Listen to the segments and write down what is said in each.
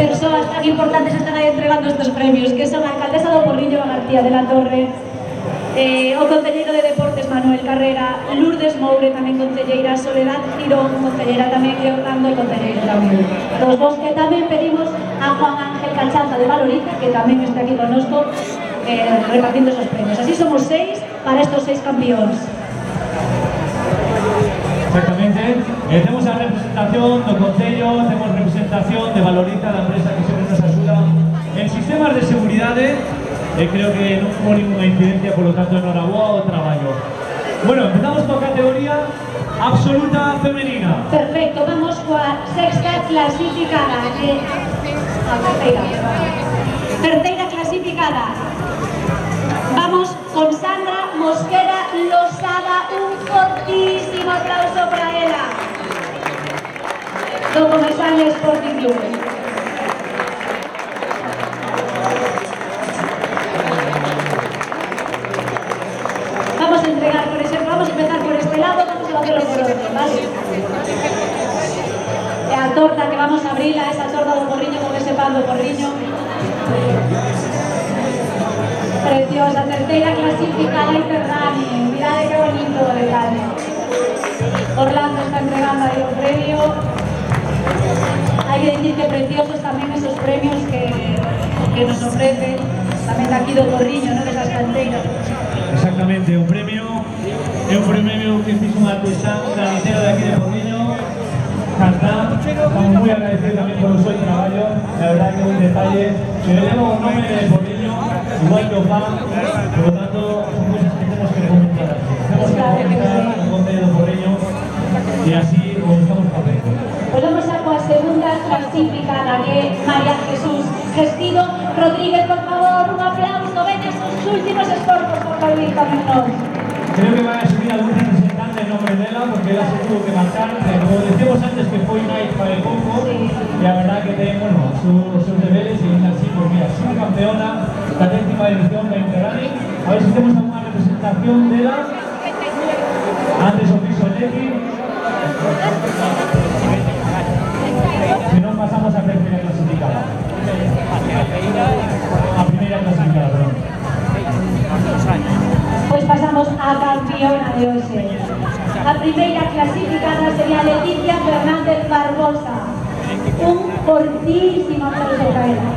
persoas tan importantes están aí entregando estes premios, que son a alcaldesa do Porriño, García de la Torre, o concelleiro de Deportes, Manuel Carrera, Lourdes Moure, tamén concelleira, Soledad Girón, concelleira tamén, e Orlando, concelleiro tamén. Los vos que tamén pedimos a Juan Ángel Cachaza de Valoriza, que tamén está aquí connosco, repartiendo esos premios. Así somos 6 para estos 6 campeóns. Exactamente. Temos a representación do Concello, temos representación de Valoriza, da empresa que sempre nos axuda en sistemas de seguridade, e creo que non hubo ninguna incidencia, por lo tanto, enhoraboa o traballo. Bueno, empezamos coa categoría absoluta femenina. Perfecto, vamos coa sexta clasificada, terceira clasificada. Vamos con Sandra Mosquera Losada, un fortísimo aplauso para ela, do Comesaña Sporting Club. Vamos a entregar, por ejemplo, vamos a empezar por este lado, vamos a hacerlo por otro, ¿vale? E a torta que vamos a abrirla, esa torta do Porriño con ese pan do Porriño. Preciosa, terceira clasificada Interrunning, mirade que bonito o detalle. Orlando está entregando aí o premio. Hai que decir que preciosos tamén esos premios que nos ofrece tamén aquí do Porriño, non desas canteiras. Exactamente, o premio é un premio que fixo un artesán granitero de aquí de Porriño, Cantán. Estamos moi agradecidos tamén por o seu traballo, la verdad que é un detalle que le leva o nome de Porriño, igual que o pan, por lo tanto, son cosas que temos que comentar aquí. Temos que comentar o Concello do Porriño e así o estamos facendo. Pues vamos a coa segunda clasificada, que é María Jesús Gestido Rodríguez. Por favor, un aplauso, ven esos últimos esforzos por Luis tamén nós. Creo que vai a subir algún representante en nombre dela, porque ela se tuvo que marchar, como decíamos antes que foi night para el pouco, e a verdad que ten, bueno, os seus deberes, e así, pues mira, subcampeona da 10ª edición da Interrunning. A ver si temos alguna representación dela. Antes o piso Leti. Si non, pasamos a terceira clasificada. A primeira clasificada, perdón. Pues pasamos a campeona de hoxe. A primeira clasificada sería Leticia Fernández Barbosa. Un fortísimo aplauso para ela.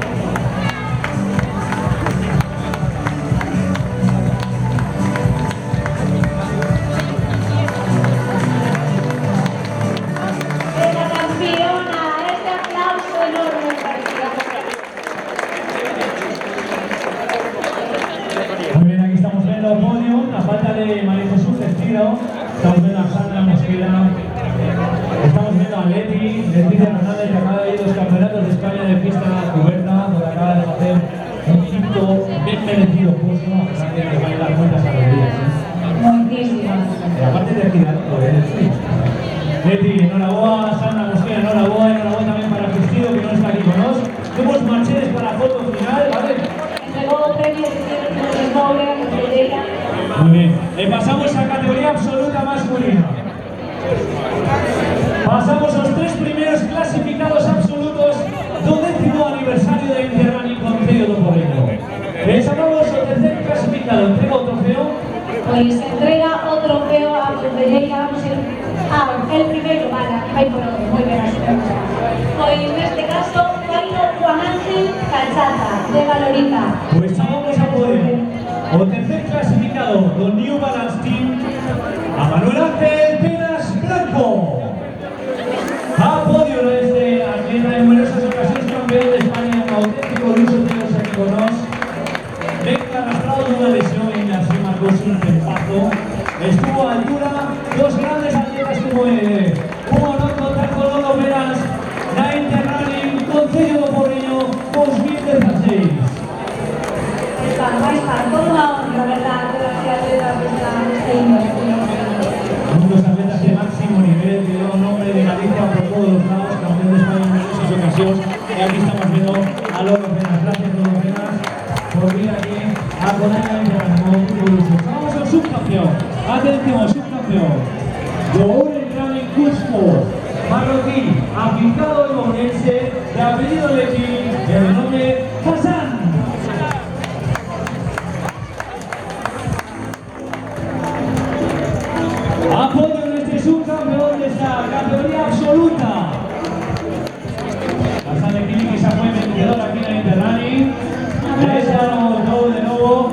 Esa campeona, ese aplauso enorme para ella. Muy bien, aquí estamos viendo el podio, la falta de María Jesús Gestido, estamos viendo a Sandra Mosquera, estamos viendo a Leticia Fernández, que acaba de ir los campeonatos de España de pista cubierta, porque acaba de hacer un quinto bien merecido puesto, a pesar de que vale las cuentas a los días. Muchísimas. Aparte de aquí, Leti, enhorabuena, Sandra Mosquera, enhorabuena también para Gestido, que no está aquí con nosotros. Tenemos marcheres para foto final, ¿vale? Entregó premios de Moure, concelleira. Muy bien, pasamos a categoría absoluta masculina. Pasamos aos 3 primeiros clasificados absolutos do 10º aniversario da Interrunning Concello do Porriño. Chamamos o terceiro clasificado, entrega o trofeo. Pois entrega o trofeo a concelleira, vamos a ir... el primeiro, vale, vai por outro, moi ben así. Pois neste caso, vai o Juan Ángel Cachaza, de Valoriza. Pois chamamos a poder o tercer clasificado do New Balance Team, a Manuel Ángel Penas Blanco. A podio desde atleta en numerosas ocasiones campeón de España, un auténtico lujo tíos aquí con nos. Venga arrastrado de una lesión y así marcó un tempazo. Estuvo a altura dos grandes atletas como un honor contar con Lolo Penas, la Interrunning Concello do Porriño 2016. Está, toda unha honra, verdad, todas as atletas que están Unos atletas de máximo nivel que llevan nombre de Galicia por todos los lados, campeón de España en muchas ocasiones. Y aquí estamos viendo a Lolo Penas. Gracias, Lolo Penas, por vir aquí a poner la Interrunning. Vamos al subcampeón. Atención, subcampeón. Joel Running Cusco, marroquí, afincado en Ourense, de apellido Leti, de nombre Hassan. Apoyo en este subcampeón de esta categoría absoluta. Hassan de Kili, que se fue vencedor aquí en la Interrunning. Estamos de nuevo.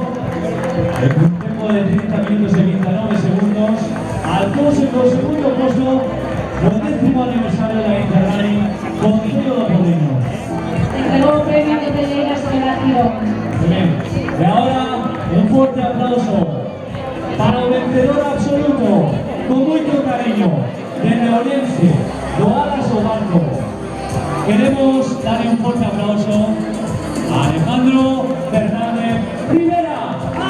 Un tiempo de 30 minutos y 29 segundos. Al segundo puesto, el 10º aniversario de la Interrunning con Teo Apolino. Entregó premio de Telleira Generación. Muy bien. Y ahora un fuerte aplauso para el vencedor absoluto, con mucho cariño, de Leonense, Doalas Obarco. Queremos darle un fuerte aplauso a Alejandro Fernández Rivera.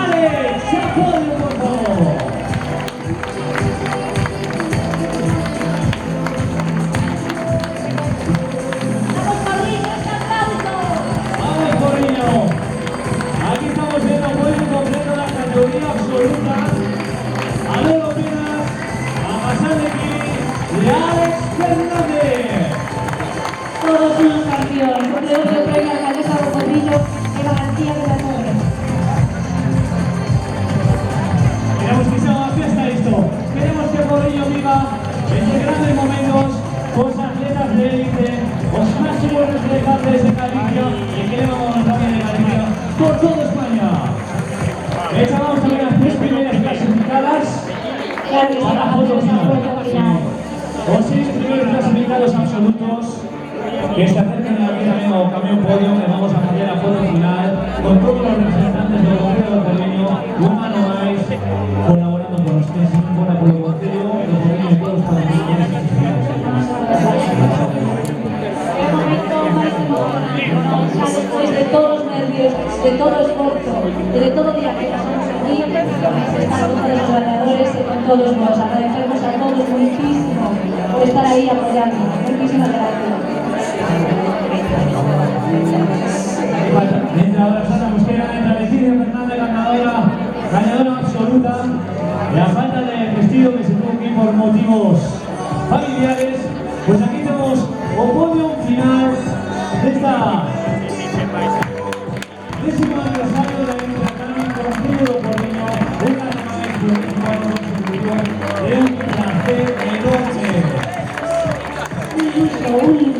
¡Alex! ¡Se apoyo, por favor! ¡Vamos, Corriño! Aquí estamos viendo el podio completo de la categoría absoluta. A Lolo Pinas, a Hassan de Kili y a Alex Fernández. Todos unos campeones. Un de premio alcaldesa Bocorrillo Eva García de la Torre. Queremos que sea una fiesta esto. Queremos que Corriño viva estos grandes momentos con los atletas de élite, los máximos representantes de Galicia y queremos también de Galicia por toda España. Echamos también las 3 primeras clasificadas a la foto final. Los 6 primeros clasificados absolutos que se acercan aquí también al camión podio, que vamos a hacer la foto final con todos los representantes del gobierno de Corriño, Humano Mais, colaborando con ustedes en un buen apoyo con Teo, los Corriño y todos los patrocinadores que El momento más emocionante, ya después de todos los nervios, de todo esfuerzo, de todo día que pasamos aquí, estar con todos los ganadores y con todos vos. Agradecemos a todos muchísimo por estar ahí apoyándonos. Muchísimas gracias. Mientras ahora Sara Mosquera entra Leticia Fernández, ganadora absoluta, y a falta de vestido que se tuvo que ir por motivos familiares, pues aquí tenemos un podio final de esta 10º aniversario de la Interrunning con Teo Apolino, una nueva experiencia de un placer enorme. Un lujo, un